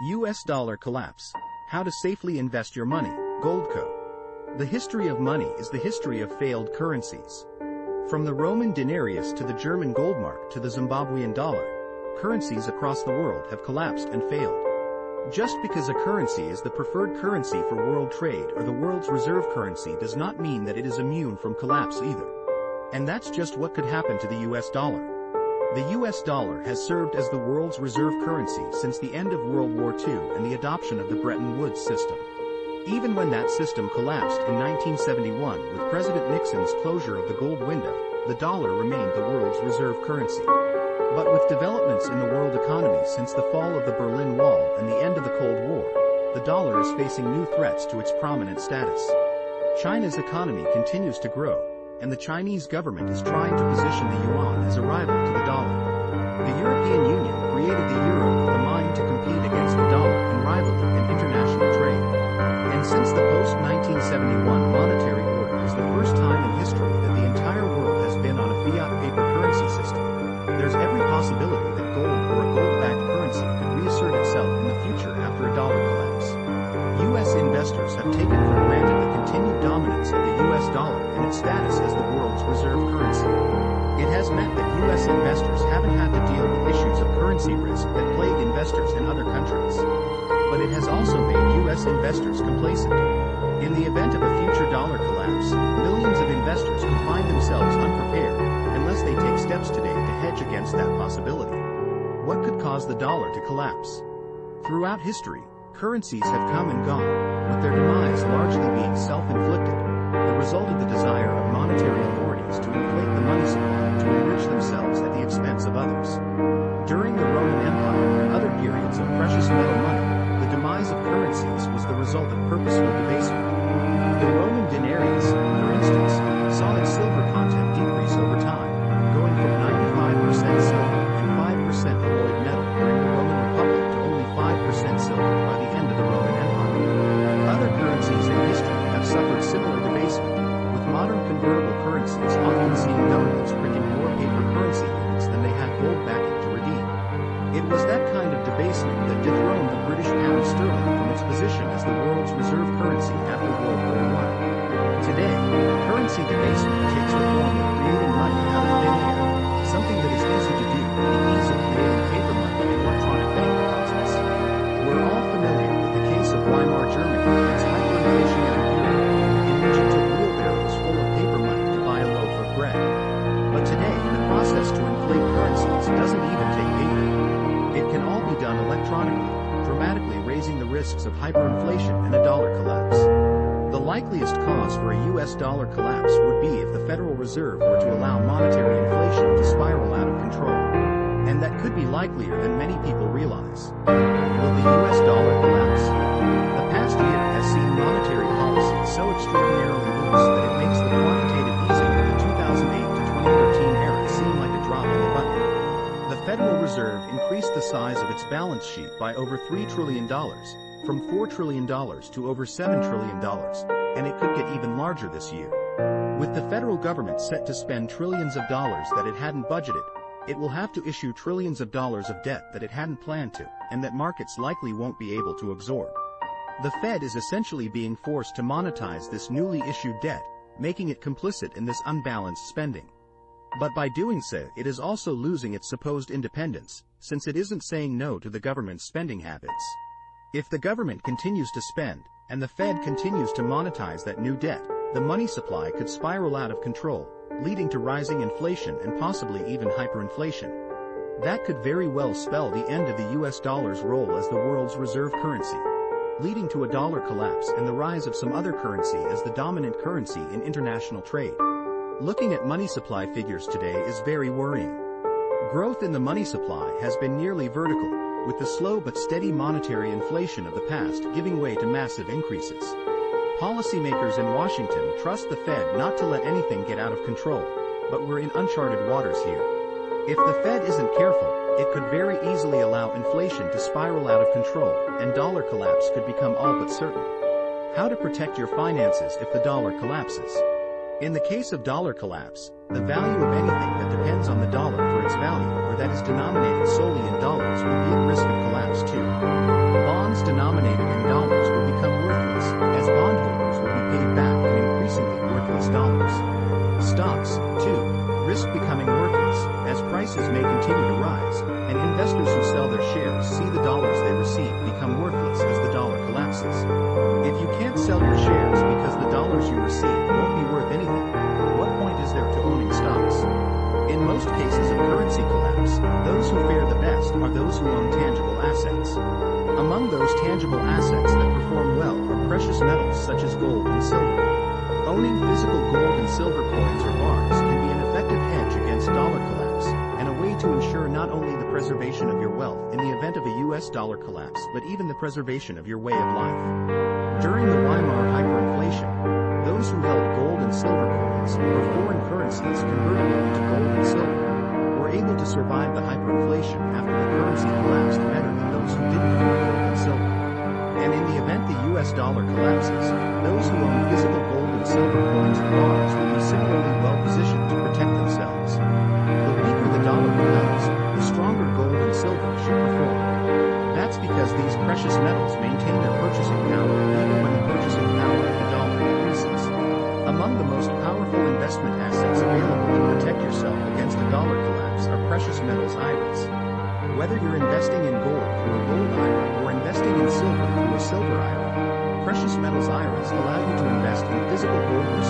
US dollar collapse. How to safely invest your money. Goldco. The history of money is the history of failed currencies. From the Roman denarius to the German goldmark to the Zimbabwean dollar, currencies across the world have collapsed and failed. Just because a currency is the preferred currency for world trade or the world's reserve currency does not mean that it is immune from collapse either. And that's just what could happen to the US dollar. The US dollar has served as the world's reserve currency since the end of World War II and the adoption of the Bretton Woods system. Even when that system collapsed in 1971 with President Nixon's closure of the gold window, the dollar remained the world's reserve currency. But with developments in the world economy since the fall of the Berlin Wall and the end of the Cold War, the dollar is facing new threats to its prominent status. China's economy continues to grow, and the Chinese government is trying to position the yuan as a rival to the dollar. The European Union created the euro with a mind to compete against the dollar in rivalry and international trade. And since the post-1971 monetary order is the first time in history that the entire world has been on a fiat paper currency system, there's every possibility that gold or a gold-backed currency could reassert itself in the future after a dollar collapse. U.S. investors have taken for granted the continued dominance of the U.S. dollar and its status as the world's reserve currency. It has meant that U.S. investors haven't had to deal with issues of currency risk that plague investors in other countries. But it has also made U.S. investors complacent. In the event of a future dollar collapse, millions of investors could find themselves unprepared unless they take steps today to hedge against that possibility. What could cause the dollar to collapse? Throughout history, currencies have come and gone, with their demise largely being self-inflicted, the result of the desire of monetary authorities to inflate the money supply to enrich themselves at the expense of others. During the Roman Empire and other periods of precious metal money, the demise of currencies was the result of purposeful debasement. The Roman denarius, for instance, saw its silver content decrease over time, going from 95% silver and 5% alloyed metal during the Roman Republic to only 5% silver by the end of the Roman Empire. Other currencies in history have suffered similar debasement, with modern convertible currencies often seeing governments printing more paper currency units than they had gold backing to redeem. It was that kind of debasement that dethroned the British pound sterling from its position as the world's reserve currency after World War I. Today, currency debasement takes the form of creating money out of thin air, something that is easy to do with the ease of creating paper money and electronic bank deposits. We're all familiar with the case of Weimar Germany and its hyperinflationary period, in which it took wheelbarrows full of paper money to buy a loaf of bread. But today, the process to inflate currencies doesn't even take paper. It can all be done electronically, dramatically raising the risks of hyperinflation and a dollar collapse. The likeliest cause for a US dollar collapse would be if the Federal Reserve were to allow monetary inflation to spiral out of control. And that could be likelier than many people realize. Will the US dollar collapse? The past year has seen monetary policy so extraordinarily loose that it makes the quantitative easing of the 2008 to 2013 era seem like a drop in the bucket. The Federal Reserve increased the size of its balance sheet by over $3 trillion, from $4 trillion to over $7 trillion, and it could get even larger this year. With the federal government set to spend trillions of dollars that it hadn't budgeted, it will have to issue trillions of dollars of debt that it hadn't planned to, and that markets likely won't be able to absorb. The Fed is essentially being forced to monetize this newly issued debt, making it complicit in this unbalanced spending. But by doing so, it is also losing its supposed independence, since it isn't saying no to the government's spending habits. If the government continues to spend, and the Fed continues to monetize that new debt, the money supply could spiral out of control, leading to rising inflation and possibly even hyperinflation. That could very well spell the end of the US dollar's role as the world's reserve currency, leading to a dollar collapse and the rise of some other currency as the dominant currency in international trade. Looking at money supply figures today is very worrying. Growth in the money supply has been nearly vertical, with the slow but steady monetary inflation of the past giving way to massive increases. Policymakers in Washington trust the Fed not to let anything get out of control, but we're in uncharted waters here. If the Fed isn't careful, it could very easily allow inflation to spiral out of control, and dollar collapse could become all but certain. How to protect your finances if the dollar collapses? In the case of dollar collapse, the value of anything that depends on the dollar for its value or that is denominated solely in dollars will be at risk of collapse too. bonds denominated in dollars will become worthless, as bondholders will be paid back in increasingly worthless dollars. Stocks, too, risk becoming worthless, as prices may continue to rise, and investors who sell their shares see the dollars they receive become worthless as the dollar collapses. If you can't sell your shares because the dollars you receive won't be worth anything, what point is there to owning stocks? In most cases of currency collapse, those who fare the best are those who own tangible assets. Among those tangible assets that perform well are precious metals such as gold and silver. Owning physical gold and silver coins or bars can be an effective hedge against dollar collapse, and a way to ensure not only the preservation of your wealth in the event of a US dollar collapse but even the preservation of your way of life. During the Weimar hyperinflation, those who held gold and silver coins, or foreign currencies convertible into gold and silver, were able to survive the hyperinflation after the currency collapsed better than those who didn't own gold and silver. And in the event the US dollar collapses, those who own physical gold and silver coins and bars will be similarly well positioned to protect themselves. The weaker the dollar becomes, the stronger gold and silver should perform. That's because these precious metals maintain their purchasing power even when the purchasing power of the dollar increases. Among the most powerful investment assets available to protect yourself against a dollar collapse are precious metals IRAs. Whether you're investing in gold through a gold IRA or investing in silver through a silver IRA, precious metals IRAs allow you to invest in physical gold or